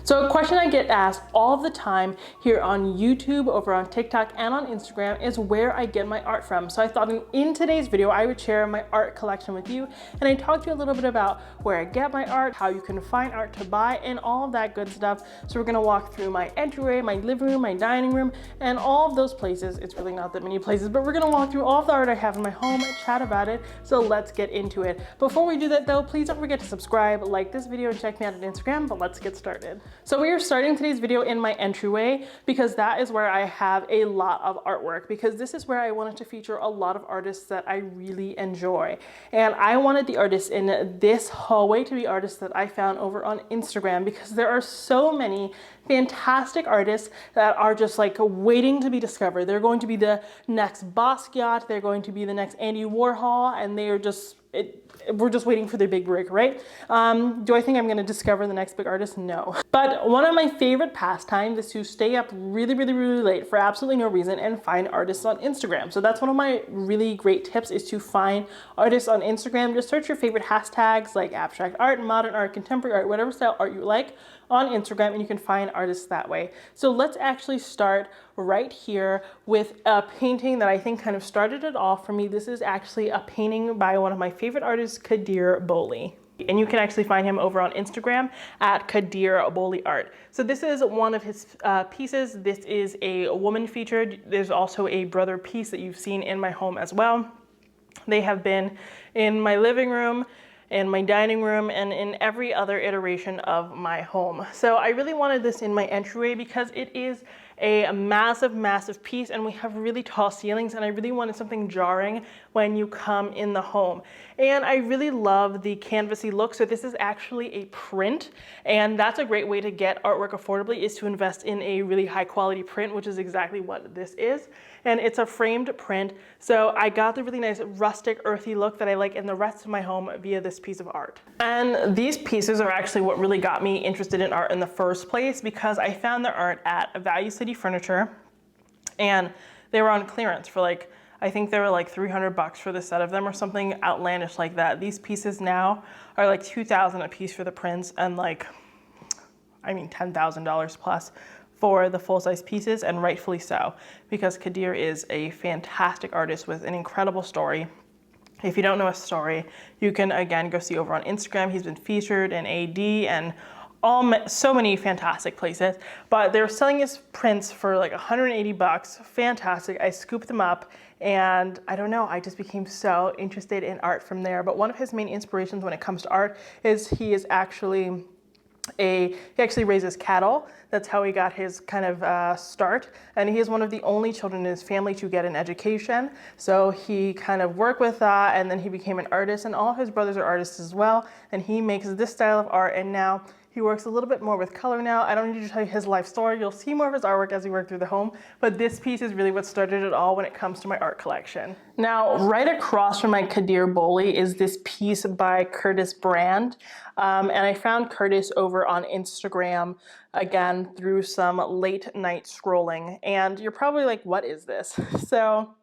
So a question I get asked all the time here on YouTube, over on TikTok, and on Instagram is where I get my art from. So I thought in today's video, I would share my art collection with you, and I talked to you a little bit about where I get my art, how you can find art to buy, and all of that good stuff. So we're gonna walk through my entryway, my living room, my dining room, and all of those places. It's really not that many places, but we're gonna walk through all of the art I have in my home and chat about it. So let's get into it. Before we do that though, please don't forget to subscribe, like this video, and check me out on Instagram, but let's get started. So we are starting today's video in my entryway because that is where I have a lot of artwork, because this is where I wanted to feature a lot of artists that I really enjoy. And I wanted the artists in this hallway to be artists that I found over on Instagram, because there are so many fantastic artists that are just like waiting to be discovered. They're going to be the next Basquiat, they're going to be the next Andy Warhol, and they are just, we're just waiting for their big break, right? Do I think I'm gonna discover the next big artist? No. But one of my favorite pastimes is to stay up really late for absolutely no reason and find artists on Instagram. So that's one of my really great tips, is to find artists on Instagram. Just search your favorite hashtags like abstract art, modern art, contemporary art, whatever style art you like on Instagram, and you can find artists that way. So let's actually start right here with a painting that I think kind of started it all for me. This is actually a painting by one of my favorite artists, Kader Boly. And you can actually find him over on Instagram at Kader Boly Art. So this is one of his pieces. This is a woman featured. There's also a brother piece that you've seen in my home as well. They have been in my living room, in my dining room, and in every other iteration of my home. So I really wanted this in my entryway because it is a massive piece, and we have really tall ceilings, and I really wanted something jarring when you come in the home. And I really love the canvasy look. So this is actually a print, and that's a great way to get artwork affordably, is to invest in a really high quality print, which is exactly what this is. And it's a framed print. So I got the really nice rustic, earthy look that I like in the rest of my home via this piece of art. And these pieces are actually what really got me interested in art in the first place, because I found their art at Value City Furniture, and they were on clearance for like, I think they were like $300 for the set of them or something outlandish like that. These pieces now are like $2,000 a piece for the prints, and like, I mean, $10,000 plus for the full-size pieces, and rightfully so, because Kader is a fantastic artist with an incredible story. If you don't know his story, you can again go see over on Instagram. He's been featured in AD and so many fantastic places, but they're selling his prints for like $180. Fantastic. I scooped them up, and I don't know, I just became so interested in art from there. But one of his main inspirations when it comes to art is he actually raises cattle. That's how he got his kind of start. And he is one of the only children in his family to get an education. So he kind of worked with that, and then he became an artist, and all of his brothers are artists as well. And he makes this style of art, and now he works a little bit more with color now. I don't need to tell you his life story. You'll see more of his artwork as we work through the home, but this piece is really what started it all when it comes to my art collection. Now, right across from my Kader Boly is this piece by Kurtis Brand. And I found Kurtis over on Instagram, again, through some late night scrolling. And you're probably like, what is this? So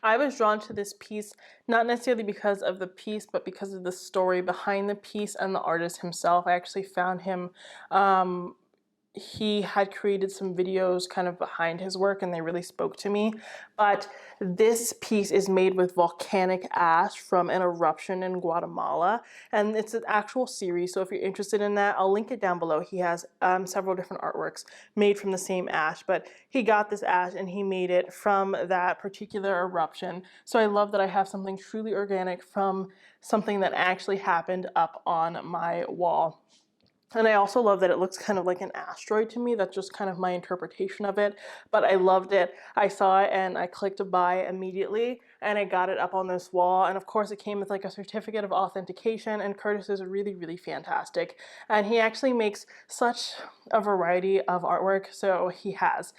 I was drawn to this piece, not necessarily because of the piece, but because of the story behind the piece and the artist himself. I actually found him, he had created some videos kind of behind his work, and they really spoke to me. But this piece is made with volcanic ash from an eruption in Guatemala, and it's an actual series. So if you're interested in that, I'll link it down below. He has several different artworks made from the same ash, but he got this ash and he made it from that particular eruption. So I love that I have something truly organic from something that actually happened up on my wall. And I also love that it looks kind of like an asteroid to me. That's just kind of my interpretation of it, but I loved it. I saw it and I clicked buy immediately, and I got it up on this wall. And of course it came with like a certificate of authentication, and Kurtis is really fantastic. And he actually makes such a variety of artwork. So he has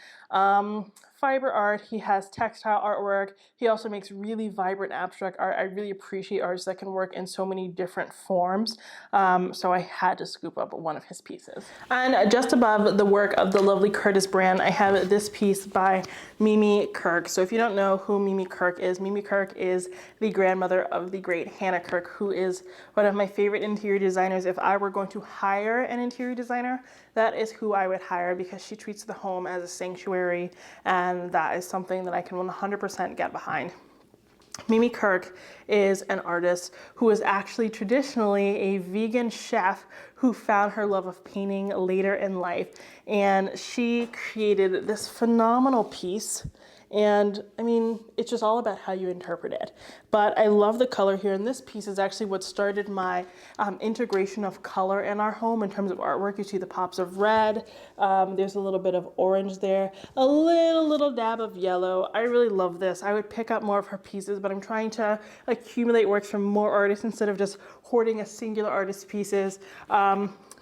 fiber art, he has textile artwork, he also makes really vibrant abstract art. I really appreciate artists that can work in so many different forms. So I had to scoop up one of his pieces. And just above the work of the lovely Kurtis Brand, I have this piece by Mimi Kirk. So if you don't know who Mimi Kirk is Mimi Kirk is the grandmother of the great Hannah Kirk, who is one of my favorite interior designers. If I were going to hire an interior designer, that is who I would hire, because she treats the home as a sanctuary, and that is something that I can 100% get behind. Mimi Kirk is an artist who is actually traditionally a vegan chef who found her love of painting later in life. And she created this phenomenal piece. And I mean, it's just all about how you interpret it. But I love the color here. And this piece is actually what started my integration of color in our home in terms of artwork. You see the pops of red. There's a little bit of orange there, a little dab of yellow. I really love this. I would pick up more of her pieces, but I'm trying to accumulate works from more artists instead of just hoarding a singular artist's pieces.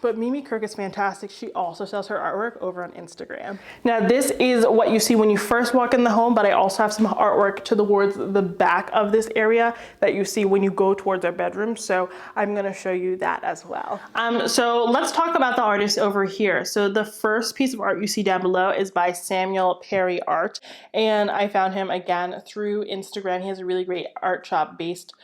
But Mimi Kirk is fantastic. She also sells her artwork over on Instagram. Now, this is what you see when you first walk in the home, but I also have some artwork towards the back of this area that you see when you go towards our bedroom. So I'm gonna show you that as well. So let's talk about the artist over here. So the first piece of art you see down below is by Samuel Perry Art. And I found him again through Instagram. He has a really great art shop based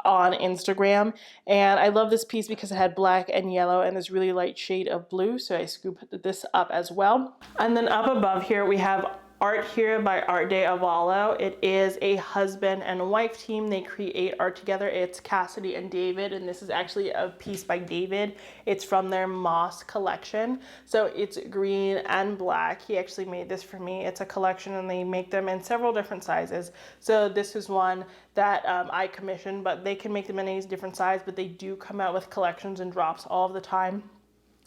on Instagram. And I love this piece because it had black and yellow and this really light shade of blue. So I scooped this up as well. And then up above here, we have art here by Art de Avalo. It is a husband and wife team. They create art together. It's Cassidy and David, and this is actually a piece by David. It's from their Moss collection. So it's green and black. He actually made this for me. It's a collection and they make them in several different sizes. So this is one that I commissioned, but they can make them in any different size, but they do come out with collections and drops all of the time.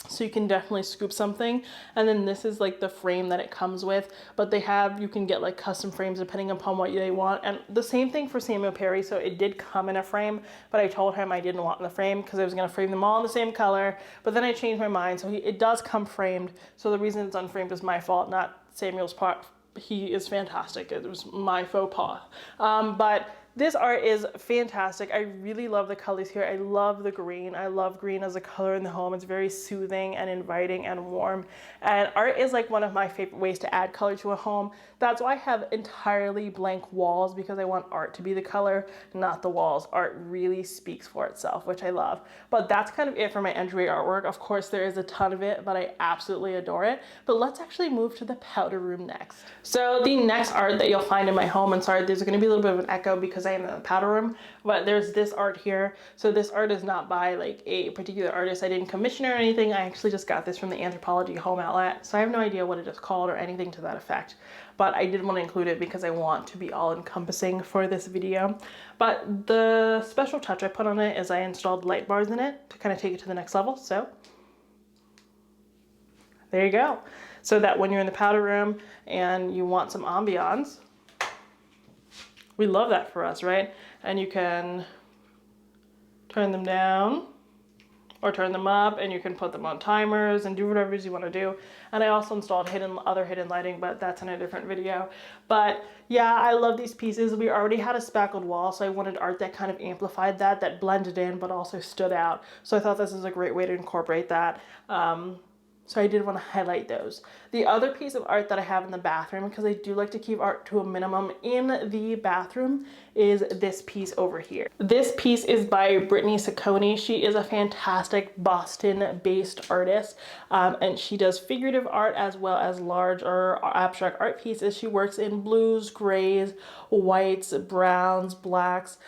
So you can definitely scoop something. And then this is like the frame that it comes with, but you can get like custom frames depending upon what they want. And the same thing for Samuel Perry. So it did come in a frame, but I told him I didn't want the frame because I was going to frame them all in the same color. But then I changed my mind. So it does come framed. So the reason it's unframed is my fault, not Samuel's part. He is fantastic. It was my faux pas. But this art is fantastic. I really love the colors here. I love the green. I love green as a color in the home. It's very soothing and inviting and warm. And art is like one of my favorite ways to add color to a home. That's why I have entirely blank walls, because I want art to be the color, not the walls. Art really speaks for itself, which I love. But that's kind of it for my entryway artwork. Of course, there is a ton of it, but I absolutely adore it. But let's actually move to the powder room next. So the next art that you'll find in my home, and sorry, there's gonna be a little bit of an echo because I am in the powder room, but there's this art here. So this art is not by like a particular artist. I didn't commission it or anything. I actually just got this from the Anthropologie Home Outlet. So I have no idea what it is called or anything to that effect. But I did want to include it because I want to be all encompassing for this video. But the special touch I put on it is I installed light bars in it to kind of take it to the next level. So there you go. So that when you're in the powder room and you want some ambiance, we love that for us, right? And you can turn them down or turn them up, and you can put them on timers and do whatever you want to do. And I also installed other hidden lighting, but that's in a different video. But yeah, I love these pieces. We already had a spackled wall, so I wanted art that kind of amplified that blended in, but also stood out. So I thought this is a great way to incorporate that. So I did want to highlight those. The other piece of art that I have in the bathroom, because I do like to keep art to a minimum in the bathroom, is this piece over here. This piece is by Brittney Ciccone. She is a fantastic Boston-based artist, and she does figurative art as well as large or abstract art pieces. She works in blues, grays, whites, browns, blacks.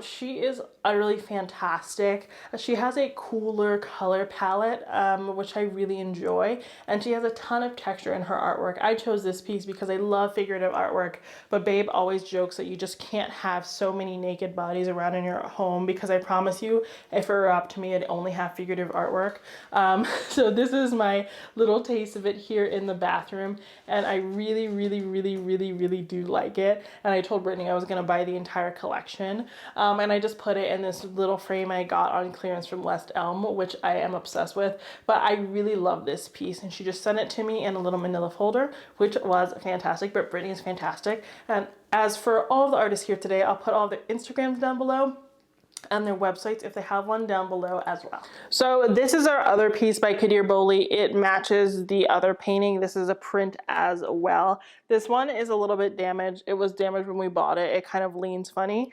She is utterly fantastic. She has a cooler color palette, which I really enjoy, and she has a ton of texture in her artwork. I chose this piece because I love figurative artwork, but Babe always jokes that you just can't have so many naked bodies around in your home, because I promise you, if it were up to me, I'd only have figurative artwork. So this is my little taste of it here in the bathroom, and I really do like it. And I told Brittany I was gonna buy the entire collection, and I just put it in this little frame I got on clearance from West Elm, which I am obsessed with. But I really love this piece, and she just sent it to me in a little manila folder, which was fantastic. But Brittany is fantastic. And as for all of the artists here today, I'll put all their Instagrams down below. and their websites if they have one down below as well. So this is our other piece by Kader Boly. It matches the other painting. This is a print as well. This one is a little bit damaged. It was damaged when we bought it. It kind of leans funny,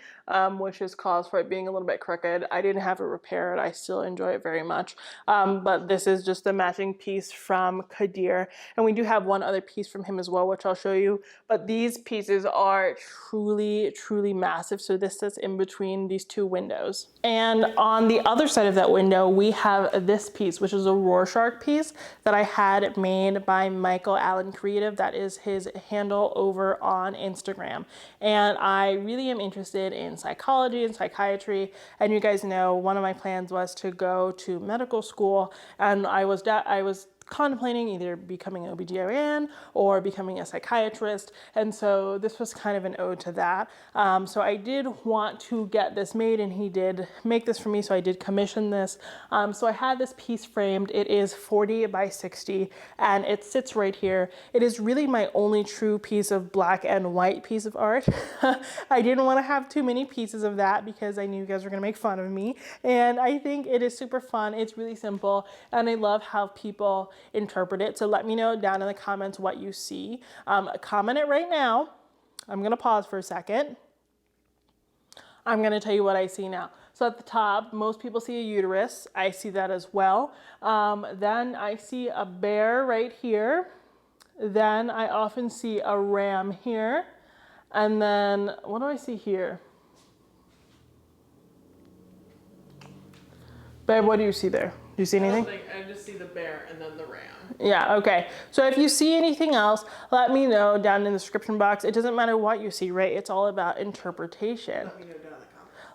which is cause for it being a little bit crooked. I didn't have it repaired. I still enjoy it very much. But this is just a matching piece from Kader. And we do have one other piece from him as well, which I'll show you. But these pieces are truly, truly massive. So this sits in between these two windows. And on the other side of that window, we have this piece, which is a Rorschach piece that I had made by Michael Allen Creative. That is his handle over on Instagram. And I really am interested in psychology and psychiatry. And you guys know one of my plans was to go to medical school, and I was contemplating either becoming an OBGYN or becoming a psychiatrist. And so this was kind of an ode to that. So I did want to get this made, and he did make this for me. So I did commission this. So I had this piece framed. It is 40 by 60 and it sits right here. It is really my only true piece of black and white piece of art. I didn't want to have too many pieces of that because I knew you guys were going to make fun of me. And I think it is super fun. It's really simple. And I love how people interpret it. So let me know down in the comments what you see. Comment it right now. I'm going to pause for a second. I'm going to tell you what I see now. So at the top, most people see a uterus. I see that as well. Then I see a bear right here. Then I often see a ram here. And then what do I see here? Babe, what do you see there? Do you see anything? I just see the bear and then the ram. Yeah, okay. So if you see anything else, let me know down in the description box. It doesn't matter what you see, right? It's all about interpretation.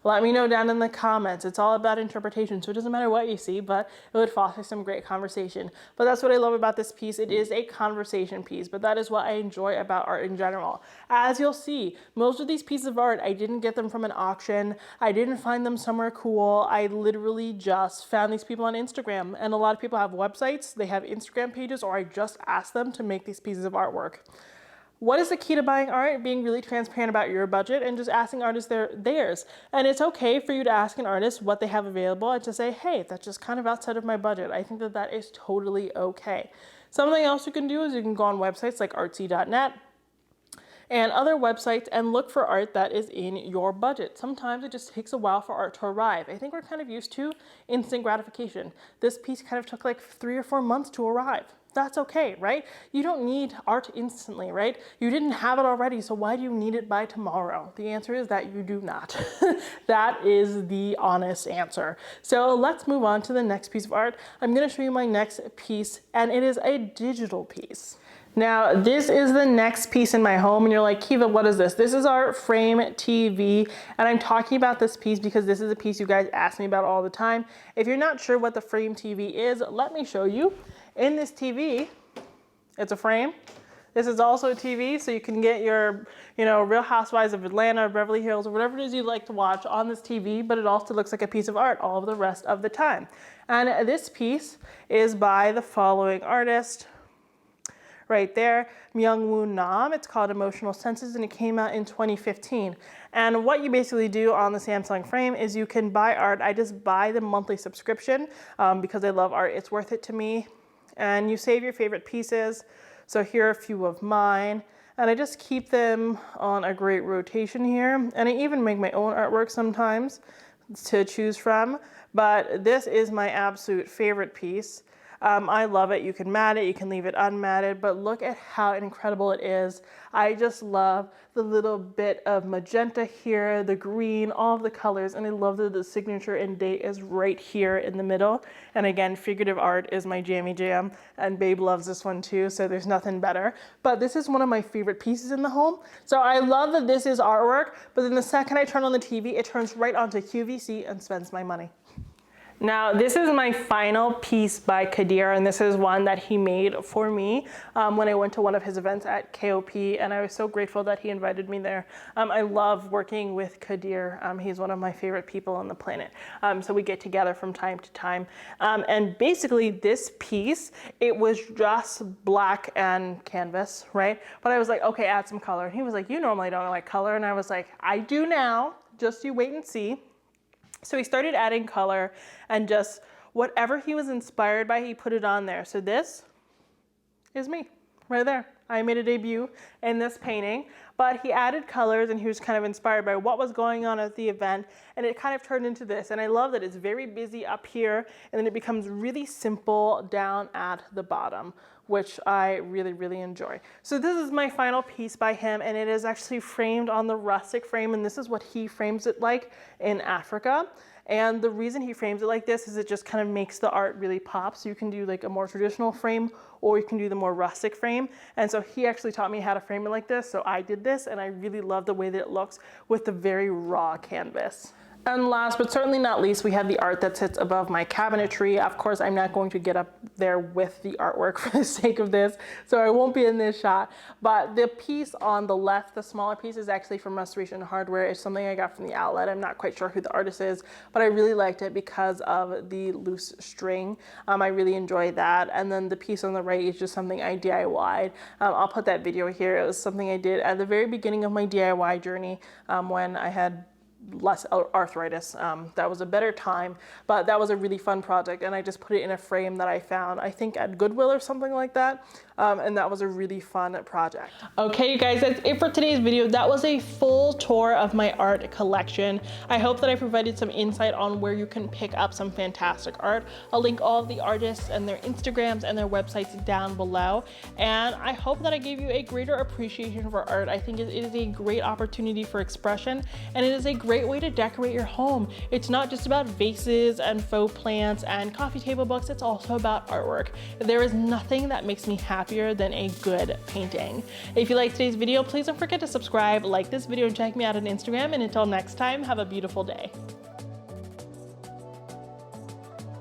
Let me know down in the comments. It's all about interpretation. So it doesn't matter what you see, but it would foster some great conversation. But that's what I love about this piece. It is a conversation piece, but that is what I enjoy about art in general. As you'll see, most of these pieces of art, I didn't get them from an auction. I didn't find them somewhere cool. I literally just found these people on Instagram. And a lot of people have websites, they have Instagram pages, or I just asked them to make these pieces of artwork. What is the key to buying art? Being really transparent about your budget and just asking artists theirs. And it's okay for you to ask an artist what they have available and to say, hey, that's just kind of outside of my budget. I think that that is totally okay. Something else you can do is you can go on websites like artsy.net and other websites and look for art that is in your budget. Sometimes it just takes a while for art to arrive. I think we're kind of used to instant gratification. This piece kind of took like 3 or 4 months to arrive. That's okay, right? You don't need art instantly, right? You didn't have it already, so why do you need it by tomorrow? The answer is that you do not. That is the honest answer. So let's move on to the next piece of art. I'm gonna show you my next piece, and it is a digital piece. Now, this is the next piece in my home, and you're like, Kiva, what is this? This is our frame TV, and I'm talking about this piece because this is a piece you guys ask me about all the time. If you're not sure what the frame TV is, let me show you. In this TV, it's a frame. This is also a TV, so you can get your, Real Housewives of Atlanta or Beverly Hills or whatever it is you like to watch on this TV, but it also looks like a piece of art all of the rest of the time. And this piece is by the following artist right there, Myung-Woo Nam. It's called Emotional Senses, and it came out in 2015. And what you basically do on the Samsung frame is you can buy art. I just buy the monthly subscription because I love art. It's worth it to me. And you save your favorite pieces. So here are a few of mine. And I just keep them on a great rotation here. And I even make my own artwork sometimes to choose from. But this is my absolute favorite piece. I love it. You can mat it, you can leave it unmatted, but look at how incredible it is. I just love the little bit of magenta here, the green, all of the colors, and I love that the signature and date is right here in the middle. And again, figurative art is my jammy jam, and Babe loves this one too, so there's nothing better. But this is one of my favorite pieces in the home. So I love that this is artwork, but then the second I turn on the TV, it turns right onto QVC and spends my money. Now, this is my final piece by Kader, and this is one that he made for me when I went to one of his events at KOP, and I was so grateful that he invited me there. I love working with Kader. He's one of my favorite people on the planet. So we get together from time to time. And basically this piece, it was just black and canvas, right? But I was like, okay, add some color. And he was like, you normally don't like color. And I was like, I do now, just you wait and see. So he started adding color and just whatever he was inspired by, he put it on there. So this is me right there. I made a debut in this painting, but he added colors and he was kind of inspired by what was going on at the event, and it kind of turned into this. And I love that it's very busy up here and then it becomes really simple down at the bottom, which I really, really enjoy. So this is my final piece by him, and it is actually framed on the rustic frame, and this is what he frames it like in Africa. And the reason he frames it like this is it just kind of makes the art really pop. So you can do like a more traditional frame, or you can do the more rustic frame. And so he actually taught me how to frame it like this. So I did this, and I really love the way that it looks with the very raw canvas. And last but certainly not least, we have the art that sits above my cabinetry. Of course, I'm not going to get up there with the artwork for the sake of this, so I won't be in this shot. But the piece on the left, the smaller piece, is actually from Restoration Hardware. It's something I got from the outlet. I'm not quite sure who the artist is, but I really liked it because of the loose string. I really enjoyed that. And then the piece on the right is just something I DIY'd. I'll put that video here. It was something I did at the very beginning of my DIY journey when I had less arthritis. That was a better time, but that was a really fun project, and I just put it in a frame that I found, I think at Goodwill or something like that, and that was a really fun project. Okay, you guys, that's it for today's video. That was a full tour of my art collection. I hope that I provided some insight on where you can pick up some fantastic art. I'll link all of the artists and their Instagrams and their websites down below, and I hope that I gave you a greater appreciation for art. I think it is a great opportunity for expression, and it is a great way to decorate your home. It's not just about vases and faux plants and coffee table books, it's also about artwork. There is nothing that makes me happier than a good painting. If you liked today's video, please don't forget to subscribe, like this video, and check me out on Instagram. And until next time, have a beautiful day.